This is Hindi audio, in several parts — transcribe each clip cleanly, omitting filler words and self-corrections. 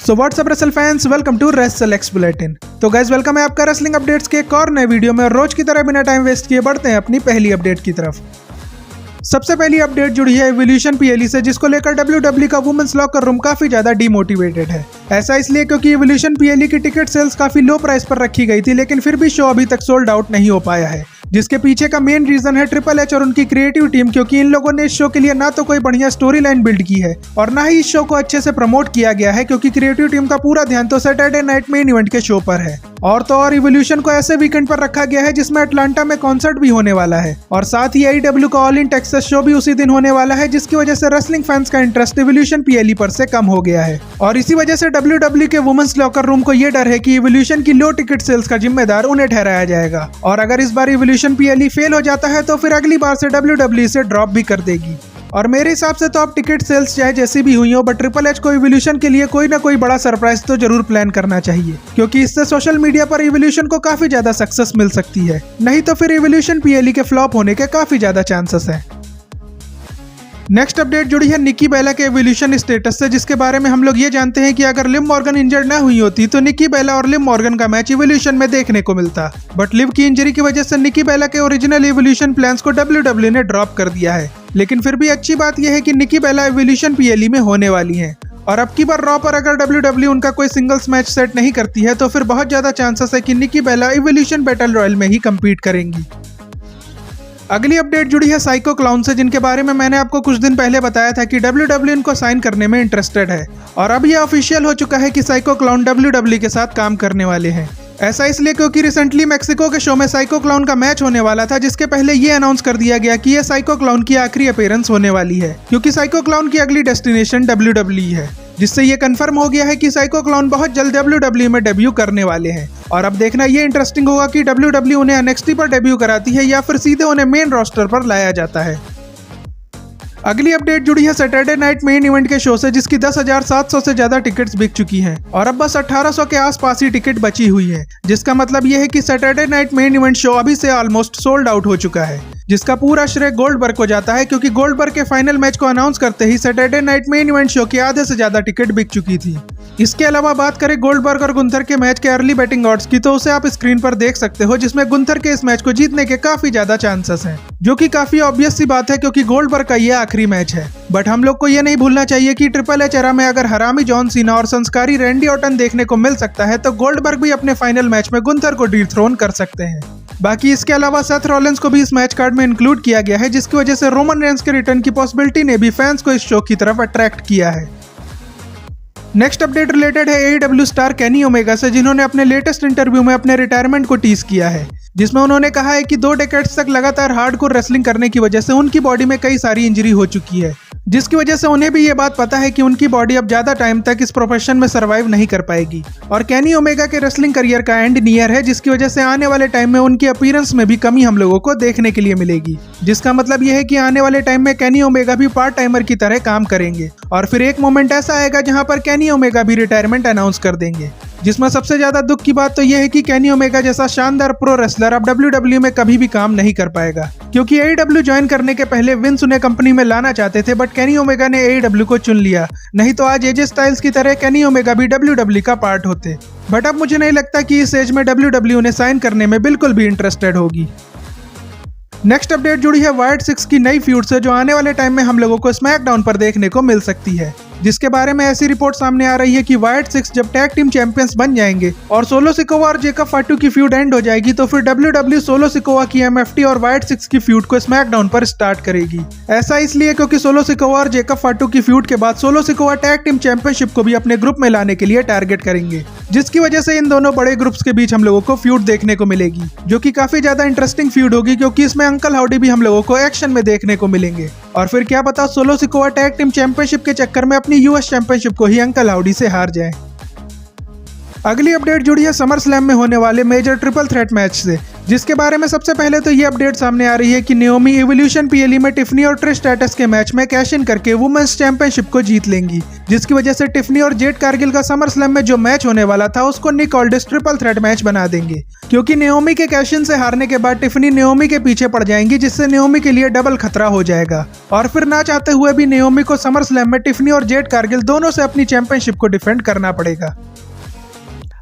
So what's up wrestle fans, welcome to wrestle X bulletin. तो गाइस वेलकम है आपका रेसलिंग अपडेट्स के एक और नए वीडियो में। रोज की तरह बिना टाइम वेस्ट किए बढ़ते हैं अपनी पहली अपडेट की तरफ। सबसे पहली अपडेट जुड़ी है इवोल्यूशन पीएलई से, जिसको लेकर WWE का वुमेन्स लॉकर रूम काफी ज्यादा डिमोटिवेटेड है। ऐसा इसलिए क्योंकि इवोल्यूशन पीएलई की टिकट सेल्स काफी लो प्राइस पर रखी गई थी, लेकिन फिर भी शो अभी तक सोल्ड आउट नहीं हो पाया है। जिसके पीछे का मेन रीजन है ट्रिपल एच और उनकी क्रिएटिव टीम, क्योंकि इन लोगों ने इस शो के लिए ना तो कोई बढ़िया स्टोरी लाइन बिल्ड की है और ना ही इस शो को अच्छे से प्रमोट किया गया है, क्योंकि क्रिएटिव टीम का पूरा ध्यान तो सैटरडे नाइट मेन इवेंट के शो पर है। और तो और इवोल्यूशन को ऐसे वीकेंड पर रखा गया है जिसमें अटलांटा में कॉन्सर्ट भी होने वाला है और साथ ही AEW का ऑल इन टेक्सास शो भी उसी दिन होने वाला है, जिसकी वजह से रेसलिंग फैंस का इंटरेस्ट इवोल्यूशन पीएलई पर से कम हो गया है। और इसी वजह से WWE के वुमेन्स लॉकर रूम को ये डर है कि इवोल्यूशन की लो टिकट सेल्स का जिम्मेदार उन्हें ठहराया जाएगा और अगर इस बार इवोल्यूशन पीएलई फेल हो जाता है तो फिर अगली बार से WWE इसे ड्रॉप भी कर देगी। और मेरे हिसाब से तो अब टिकट सेल्स चाहे जैसी भी हुई हो, बट ट्रिपल एच को इवोल्यूशन के लिए कोई ना कोई बड़ा सरप्राइज तो जरूर प्लान करना चाहिए, क्योंकि इससे सोशल मीडिया पर इवोल्यूशन को काफी ज्यादा सक्सेस मिल सकती है। नहीं तो फिर इवोल्यूशन पीएलई के फ्लॉप होने के काफी ज्यादा चांसेस हैं। नेक्स्ट अपडेट जुड़ी है निक्की बेला के इवोल्यूशन स्टेटस से, जिसके बारे में हम लोग ये जानते हैं कि अगर लिव मॉर्गन इंजर्ड ना हुई होती तो निक्की बेला और लिव मॉर्गन का मैच इवोल्यूशन में देखने को मिलता, बट लिव की इंजरी की वजह से निक्की बेला के ओरिजिनल इवोल्यूशन प्लान्स को WWE ने ड्रॉप कर दिया है। लेकिन फिर भी अच्छी बात यह है कि निक्की बेला इवोल्यूशन पीएलई में होने वाली हैं और अब की बार रॉ पर अगर WWE उनका कोई सिंगल्स मैच सेट नहीं करती है तो फिर बहुत ज्यादा चांसेस है कि निक्की बेला इवोल्यूशन बैटल रॉयल में ही कम्पीट करेंगी। अगली अपडेट जुड़ी है साइको क्लाउन से, जिनके बारे में मैंने आपको कुछ दिन पहले बताया था कि WWE इनको साइन करने में इंटरेस्टेड है और अब यह ऑफिशियल हो चुका है कि साइको क्लाउन WWE के साथ काम करने वाले हैं। ऐसा इसलिए क्योंकि रिसेंटली मेक्सिको के शो में साइको क्लाउन का मैच होने वाला था, जिसके पहले ये अनाउंस कर दिया गया कि यह साइको क्लाउन की आखिरी अपीयरेंस होने वाली है, क्योंकि साइको क्लाउन की अगली डेस्टिनेशन WWE है, जिससे ये कंफर्म हो गया है कि साइको क्लाउन बहुत जल्द WWE में डेब्यू करने वाले हैं। और अब देखना ये इंटरेस्टिंग होगा कि WWE उन्हें NXT पर डेब्यू कराती है या फिर सीधे उन्हें मेन रोस्टर पर लाया जाता है। अगली अपडेट जुड़ी है सैटरडे नाइट मेन इवेंट के शो से, जिसकी 10,700 से ज्यादा टिकट्स बिक चुकी हैं और अब बस 1800 के आसपास ही टिकट बची हुई है, जिसका मतलब यह है कि Saturday night main event show अभी से ऑलमोस्ट सोल्ड आउट हो चुका है, जिसका पूरा श्रेय गोल्डबर्ग को जाता है, क्योंकि गोल्डबर्ग के फाइनल मैच को अनाउंस करते ही Saturday night main event show के आधे से ज्यादा टिकट बिक चुकी थी। इसके अलावा बात करें गोल्डबर्ग और गुंथर के मैच के अर्ली बैटिंग ऑड्स की, तो उसे आप स्क्रीन पर देख सकते हो, जिसमें गुंथर के इस मैच को जीतने के काफी ज्यादा चांसेस हैं, जो कि काफी ऑब्वियस सी बात है क्योंकि गोल्डबर्ग का ये आखिरी मैच है। बट हम लोग को ये नहीं भूलना चाहिए कि ट्रिपल एच एरा में अगर हरामी जॉन सीना और संस्कारी रैंडी ऑर्टन देखने को मिल सकता है तो गोल्डबर्ग भी अपने फाइनल मैच में गुंथर को डिथ्रोन कर सकते हैं। बाकी इसके अलावा सेथ रॉलिंस को भी इस मैच कार्ड में इंक्लूड किया गया है, जिसकी वजह से रोमन रेंस के रिटर्न की पॉसिबिलिटी ने भी फैंस को इस शो की तरफ अट्रैक्ट किया है। नेक्स्ट अपडेट रिलेटेड है AEW स्टार केनी ओमेगा से, जिन्होंने अपने लेटेस्ट इंटरव्यू में अपने रिटायरमेंट को टीज किया है, जिसमें उन्होंने कहा है कि 2 डेकेड्स तक लगातार हार्डकोर रेसलिंग करने की वजह से उनकी बॉडी में कई सारी इंजरी हो चुकी है, जिसकी वजह से उन्हें भी ये बात पता है कि उनकी बॉडी अब ज्यादा टाइम तक इस प्रोफेशन में सरवाइव नहीं कर पाएगी और केनी ओमेगा के रेसलिंग करियर का एंड नियर है, जिसकी वजह से आने वाले टाइम में उनकी अपीयरेंस में भी कमी हम लोगों को देखने के लिए मिलेगी, जिसका मतलब यह है कि आने वाले टाइम में केनी ओमेगा भी पार्ट टाइमर की तरह काम करेंगे और फिर एक मोमेंट ऐसा आएगा जहां पर केनी ओमेगा भी रिटायरमेंट अनाउंस कर देंगे। जिसमें सबसे ज्यादा दुख की बात तो यह है कि केनी ओमेगा जैसा शानदार प्रो रेसलर अब WWE में कभी भी काम नहीं कर पाएगा, क्योंकि AEW ज्वाइन करने के पहले विंस उन्हें कंपनी में लाना चाहते थे, बट केनी ओमेगा ने AEW को चुन लिया, नहीं तो आज AJ स्टाइल्स की तरह केनी ओमेगा भी WWE का पार्ट होते। बट अब मुझे नहीं लगता कि इस एज में WWE उन्हें साइन करने में बिल्कुल भी इंटरेस्टेड होगी। नेक्स्ट अपडेट जुड़ी है वाइट 6 की नई फ्यूड से, जो आने वाले टाइम में हम लोगों को स्मैकडाउन पर देखने को मिल सकती है, जिसके बारे में ऐसी रिपोर्ट सामने आ रही है कि वाइट 6 जब टैग टीम चैंपियंस बन जाएंगे और सोलो सिकोवा और जेकब फाटू की फ्यूड एंड हो जाएगी तो फिर WWE सोलो सिकोवा की MFT और वाइट 6 की फ्यूड को स्मैकडाउन पर स्टार्ट करेगी। ऐसा इसलिए क्योंकि सोलो सिकोवा और जेकब फाटू की फ्यूड के बाद solo Sikoa tag team championship को भी अपने ग्रुप में लाने के लिए टारगेट करेंगे, जिसकी वजह से इन दोनों बड़े ग्रुप्स के बीच हम लोगों को फ्यूड देखने को मिलेगी, जो कि काफी ज्यादा इंटरेस्टिंग फ्यूड होगी, क्योंकि इसमें अंकल हाउडी भी हम लोगों को एक्शन में देखने को मिलेंगे और फिर क्या पता solo Sikoa tag team championship के चक्कर में अपनी US चैंपियनशिप को ही अंकल हाउडी से हार जाए। अगली अपडेट जुड़ी है समर स्लैम में होने वाले मेजर ट्रिपल थ्रेट मैच से, जिसके बारे में सबसे पहले तो ये अपडेट सामने आ रही है कि नाओमी इवोल्यूशन पीएलई में टिफनी और ट्रिश स्ट्रैटस के मैच में कैश इन करके वुमेन्स चैंपियनशिप को जीत लेंगी, जिसकी वजह से टिफनी और जेड कारगिल का समर स्लैम में जो मैच होने वाला था उसको निक ऑल्डिस ट्रिपल थ्रेट मैच बना देंगे, क्योंकि नाओमी के कैश इन से हारने के बाद टिफनी नाओमी के पीछे पड़ जाएंगी, जिससे नाओमी के लिए डबल खतरा हो जाएगा और फिर ना चाहते हुए भी नाओमी को समर स्लैम में टिफनी और जेड कारगिल दोनों से अपनी चैंपियनशिप को डिफेंड करना पड़ेगा।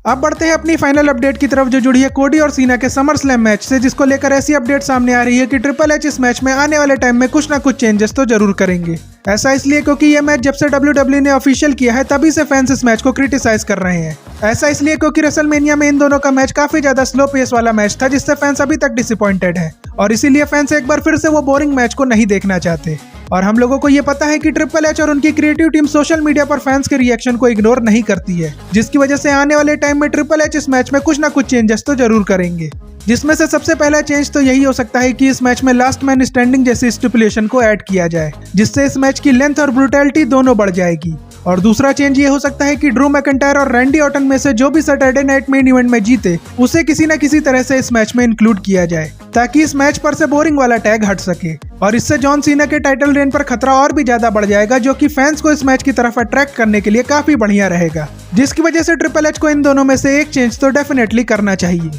अब बढ़ते हैं अपनी फाइनल अपडेट की तरफ, जो जुड़ी है कोडी और सीना के समर स्लैम मैच से, जिसको लेकर ऐसी अपडेट सामने आ रही है कि ट्रिपल एच इस मैच में आने वाले टाइम में कुछ ना कुछ चेंजेस तो जरूर करेंगे। ऐसा इसलिए क्योंकि ये मैच जब से WWE ने ऑफिशियल किया है तभी से फैंस इस मैच को क्रिटिसाइज कर रहे हैं। ऐसा इसलिए क्योंकि रेसलमेनिया में इन दोनों का मैच काफी ज्यादा स्लो पेस वाला मैच था, जिससे फैंस अभी तक डिसअपॉइंटेड हैं और इसीलिए फैंस एक बार फिर से वो बोरिंग मैच को नहीं देखना चाहते। और हम लोगों को ये पता है कि ट्रिपल एच और उनकी क्रिएटिव टीम सोशल मीडिया पर फैंस के रिएक्शन को इग्नोर नहीं करती है, जिसकी वजह से आने वाले टाइम में ट्रिपल एच इस मैच में कुछ ना कुछ चेंजेस तो जरूर करेंगे, जिसमें से सबसे पहला चेंज तो यही हो सकता है कि इस मैच में लास्ट मैन स्टैंडिंग जैसी स्टिपुलेशन को ऐड किया जाए, जिससे इस मैच की लेंथ और ब्रूटैलिटी दोनों बढ़ जाएगी। और दूसरा चेंज ये हो सकता है कि ड्रू मैकिंटायर और रैंडी ऑर्टन में से जो भी सैटरडे नाइट मेन इवेंट में जीते उसे किसी न किसी तरह से इस मैच में इंक्लूड किया जाए, ताकि इस मैच पर से बोरिंग वाला टैग हट सके और इससे जॉन सीना के टाइटल रेन पर खतरा और भी ज्यादा बढ़ जाएगा, जो कि फैंस को इस मैच की तरफ अट्रैक्ट करने के लिए काफी बढ़िया रहेगा, जिसकी वजह से ट्रिपल एच को इन दोनों में से एक चेंज तो डेफिनेटली करना चाहिए।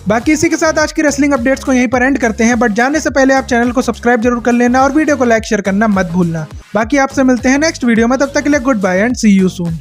बाकी इसी के साथ आज की रेसलिंग अपडेट्स को यहीं पर एंड करते हैं, बट जाने से पहले आप चैनल को सब्सक्राइब जरूर कर लेना और वीडियो को लाइक शेयर करना मत भूलना। बाकी आपसे मिलते हैं नेक्स्ट वीडियो में, तब तक के लिए good bye and see you soon.